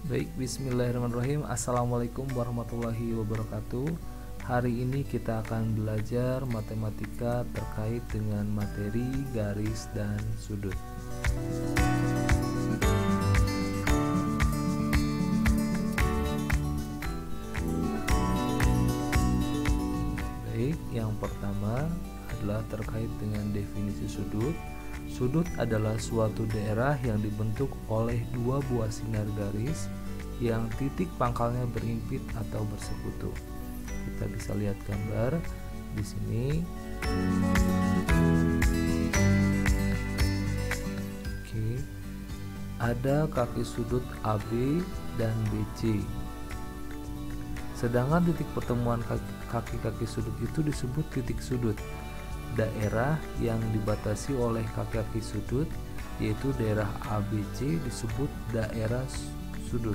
Baik, bismillahirrahmanirrahim. Assalamualaikum warahmatullahi wabarakatuh. Hari ini kita akan belajar matematika terkait dengan materi garis dan sudut. Baik, yang pertama adalah terkait dengan definisi sudut. Sudut adalah suatu daerah yang dibentuk oleh dua buah sinar garis yang titik pangkalnya berimpit atau bersekutu. Kita bisa lihat gambar di sini. Oke. Ada kaki sudut AB dan BC. Sedangkan titik pertemuan kaki-kaki sudut itu disebut titik sudut. Daerah yang dibatasi oleh kaki-kaki sudut yaitu daerah ABC disebut daerah sudut.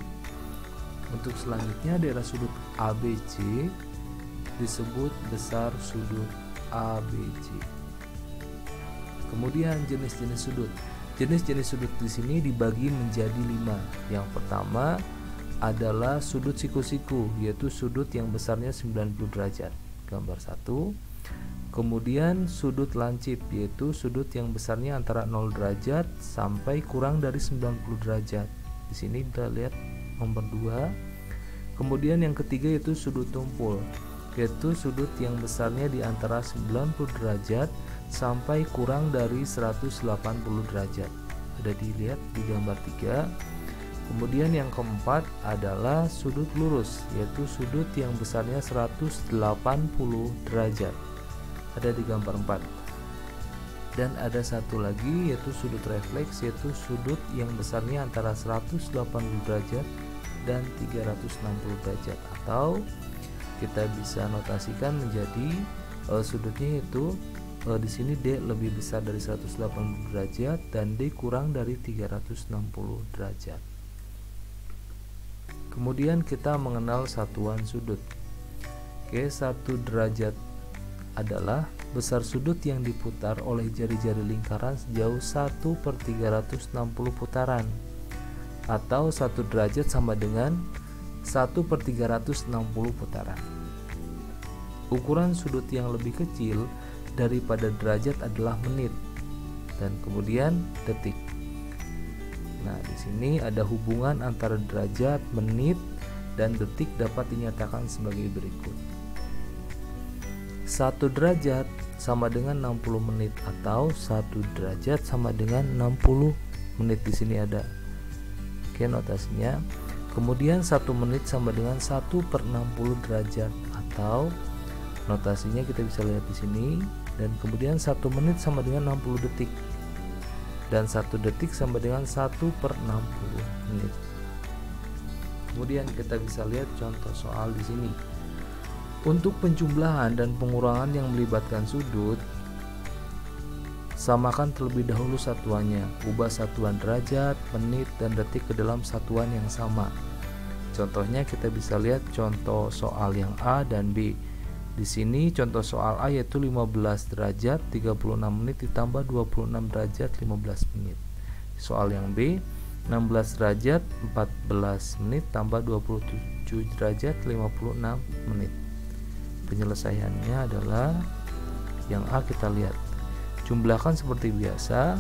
Untuk selanjutnya daerah sudut ABC disebut besar sudut ABC. Kemudian jenis-jenis sudut. Jenis-jenis sudut di sini dibagi menjadi 5. Yang pertama adalah sudut siku-siku, yaitu sudut yang besarnya 90 derajat. Gambar 1. Kemudian sudut lancip, yaitu sudut yang besarnya antara 0 derajat sampai kurang dari 90 derajat. Di sini kita lihat nomor 2. Kemudian yang ketiga yaitu sudut tumpul, yaitu sudut yang besarnya di antara 90 derajat sampai kurang dari 180 derajat. Ada dilihat di gambar 3. Kemudian yang keempat adalah sudut lurus, yaitu sudut yang besarnya 180 derajat. Ada di gambar 4. Dan ada satu lagi yaitu sudut refleks, yaitu sudut yang besarnya antara 180 derajat dan 360 derajat, atau kita bisa notasikan menjadi sudutnya itu di sini D lebih besar dari 180 derajat dan D kurang dari 360 derajat. Kemudian kita mengenal satuan sudut. Oke, 1 derajat adalah besar sudut yang diputar oleh jari-jari lingkaran sejauh 1/360 putaran, atau 1 derajat sama dengan 1/360 putaran. Ukuran sudut yang lebih kecil daripada derajat adalah menit, dan kemudian detik. Nah, di sini ada hubungan antara derajat, menit, dan detik dapat dinyatakan sebagai berikut. 1 derajat sama dengan 60 menit, atau 1 derajat sama dengan 60 menit. Di sini ada. Oke, notasinya. Kemudian 1 menit sama dengan 1/60 derajat, atau notasinya kita bisa lihat di sini. Dan kemudian 1 menit sama dengan 60 detik. Dan 1 detik sama dengan 1/60 menit. Kemudian kita bisa lihat contoh soal di sini. Untuk penjumlahan dan pengurangan yang melibatkan sudut, samakan terlebih dahulu satuannya. Ubah satuan derajat, menit, dan detik ke dalam satuan yang sama. Contohnya kita bisa lihat contoh soal yang A dan B. Di sini contoh soal A yaitu 15 derajat 36 menit ditambah 26 derajat 15 menit. Soal yang B 16 derajat 14 menit tambah 27 derajat 56 menit. Penyelesaiannya adalah yang A. Kita lihat, jumlahkan seperti biasa.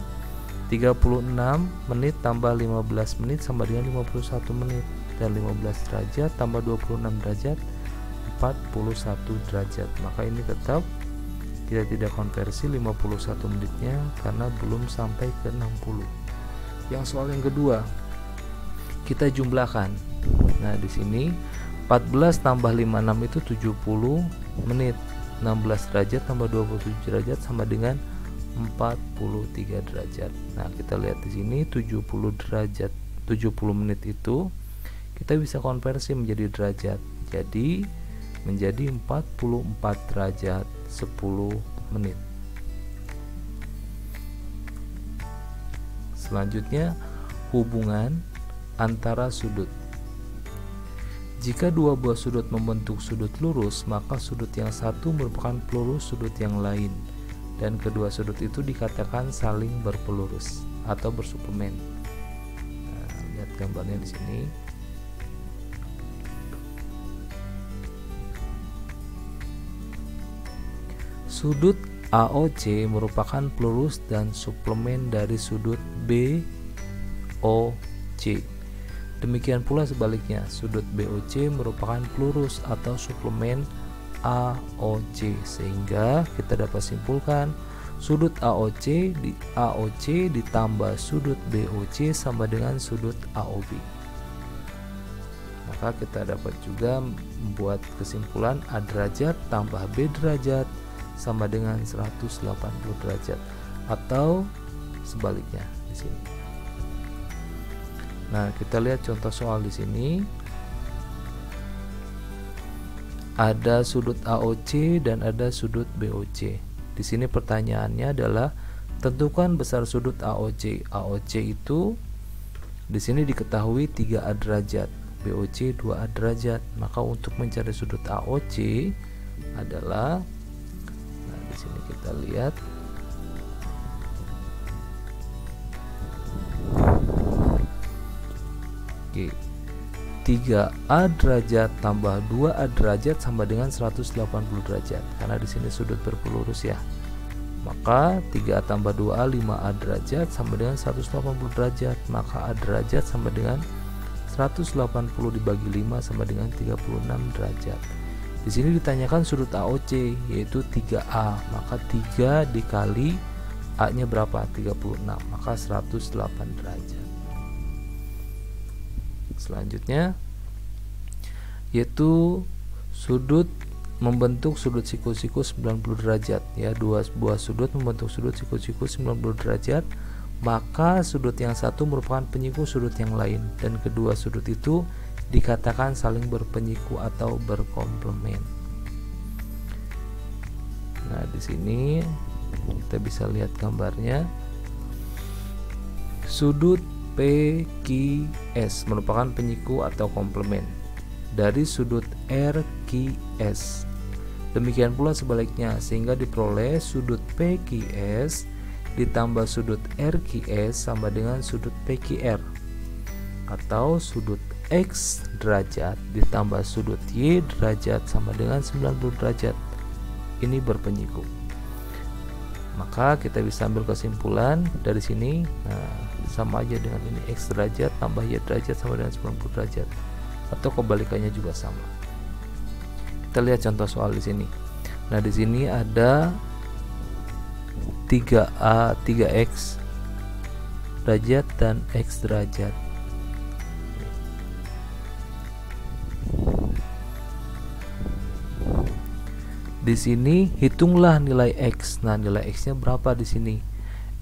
36 menit tambah 15 menit sama dengan 51 menit, dan 15 derajat tambah 26 derajat 41 derajat. Maka ini tetap kita tidak konversi 51 menitnya karena belum sampai ke 60. Yang soal yang kedua, kita jumlahkan. Nah, di sini 14 tambah 56 itu 70 menit. 16 derajat tambah 27 derajat sama dengan 43 derajat. Nah, kita lihat di sini 70 derajat, 70 menit itu kita bisa konversi menjadi derajat. Jadi menjadi 44 derajat 10 menit. Selanjutnya, hubungan antara sudut. Jika dua buah sudut membentuk sudut lurus, maka sudut yang satu merupakan pelurus sudut yang lain, dan kedua sudut itu dikatakan saling berpelurus atau bersuplemen. Nah, lihat gambarnya di sini. Sudut AOC merupakan pelurus dan suplemen dari sudut BOC. Demikian pula sebaliknya, sudut BOC merupakan pelurus atau suplemen AOC, sehingga kita dapat simpulkan sudut AOC ditambah sudut BOC sama dengan sudut AOB. Maka kita dapat juga membuat kesimpulan A derajat tambah B derajat sama dengan 180 derajat, atau sebaliknya di sini. Nah, kita lihat contoh soal di sini. Ada sudut AOC dan ada sudut BOC. Di sini pertanyaannya adalah tentukan besar sudut AOC. AOC itu di sini diketahui 3A derajat, BOC 2A derajat. Maka untuk mencari sudut AOC adalah, nah di sini kita lihat, oke, 3A derajat tambah 2A derajat sama dengan 180 derajat, karena di sini sudut berpelurus ya. Maka 3A tambah 2A 5A derajat sama dengan 180 derajat, maka A derajat sama dengan 180 dibagi 5 sama dengan 36 derajat. Di sini ditanyakan sudut AOC yaitu 3A, maka 3 dikali A nya berapa? 36, maka 108 derajat. Selanjutnya yaitu sudut membentuk sudut siku-siku 90 derajat ya, dua buah sudut membentuk sudut siku-siku 90 derajat, maka sudut yang satu merupakan penyiku sudut yang lain, dan kedua sudut itu dikatakan saling berpenyiku atau berkomplemen. Nah, di sini kita bisa lihat gambarnya. Sudut PQS merupakan penyiku atau komplemen dari sudut RQS. Demikian pula sebaliknya, sehingga diperoleh sudut PQS ditambah sudut RQS sama dengan sudut PQR, atau sudut X derajat ditambah sudut Y derajat sama dengan 90 derajat. Ini berpenyiku. Maka kita bisa ambil kesimpulan dari sini, nah, sama aja dengan ini, X derajat tambah Y derajat sama dengan 90 derajat, atau kebalikannya juga sama. Kita lihat contoh soal di sini. Nah, di sini ada 3A 3X derajat dan X derajat. Di sini hitunglah nilai X. Nah, nilai X-nya berapa di sini?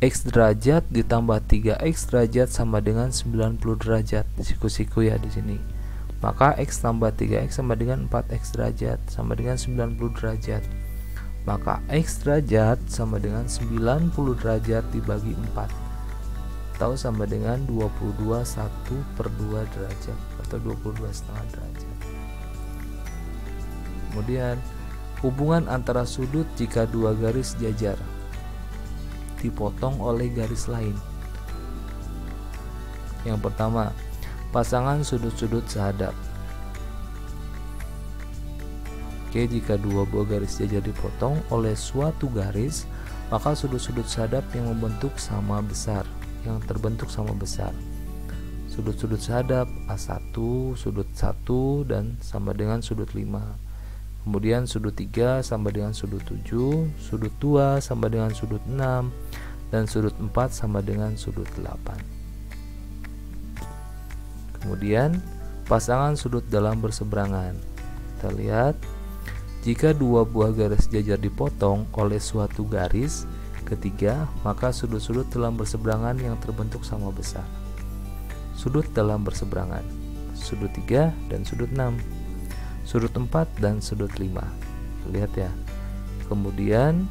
X derajat ditambah 3X derajat sama dengan 90 derajat. Siku-siku ya di sini. Maka X tambah 3X sama dengan 4X derajat sama dengan 90 derajat. Maka X derajat sama dengan 90 derajat dibagi 4, atau sama dengan 22 1/2 derajat atau 22,5 derajat. Kemudian hubungan antara sudut jika dua garis jajar dipotong oleh garis lain. Yang pertama, pasangan sudut-sudut sehadap. Oke, jika dua buah garis jajar dipotong oleh suatu garis, maka sudut-sudut sehadap yang terbentuk sama besar. Sudut-sudut sehadap A1, sudut 1 dan sama dengan sudut 5. Kemudian sudut 3 sama dengan sudut 7, sudut 2 sama dengan sudut 6, dan sudut 4 sama dengan sudut 8. Kemudian pasangan sudut dalam berseberangan. Kita lihat, jika dua buah garis jajar dipotong oleh suatu garis ketiga, maka sudut-sudut dalam berseberangan yang terbentuk sama besar. Sudut dalam berseberangan, sudut 3 dan sudut 6, sudut 4 dan sudut 5. Lihat ya. Kemudian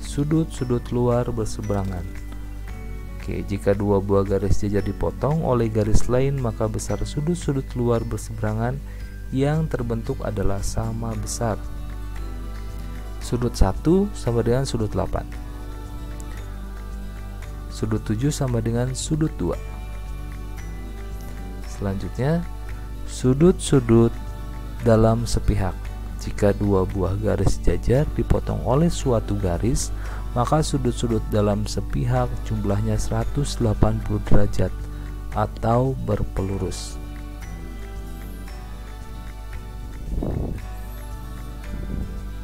sudut-sudut luar berseberangan. Oke, jika dua buah garis jajar dipotong oleh garis lain, maka besar sudut-sudut luar berseberangan yang terbentuk adalah sama besar. Sudut 1 sama dengan sudut 8. Sudut 7 sama dengan sudut 2. Selanjutnya, sudut-sudut dalam sepihak. Jika dua buah garis jajar dipotong oleh suatu garis, maka sudut-sudut dalam sepihak jumlahnya 180 derajat atau berpelurus.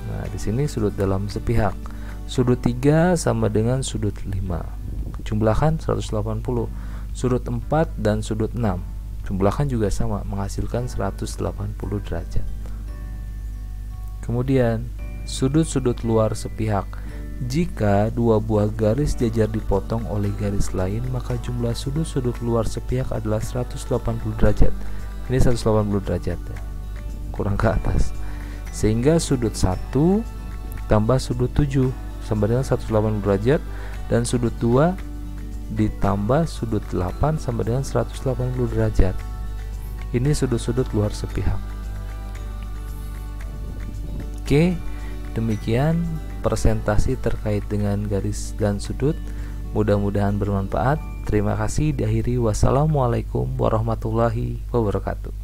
Nah, di sini sudut dalam sepihak. Sudut 3 sama dengan sudut 5. Jumlahkan 180. Sudut 4 dan sudut 6. Jumlahkan juga sama, menghasilkan 180 derajat. Kemudian, sudut-sudut luar sepihak. Jika dua buah garis jajar dipotong oleh garis lain, maka jumlah sudut-sudut luar sepihak adalah 180 derajat. Ini 180 derajat ya, kurang ke atas. Sehingga sudut 1 tambah sudut 7 sama dengan 180 derajat, dan sudut 2 ditambah sudut 8 sama dengan 180 derajat. Ini sudut-sudut luar sepihak. Oke, demikian presentasi terkait dengan garis dan sudut. Mudah-mudahan bermanfaat. Terima kasih. Diakhiri, wassalamualaikum warahmatullahi wabarakatuh.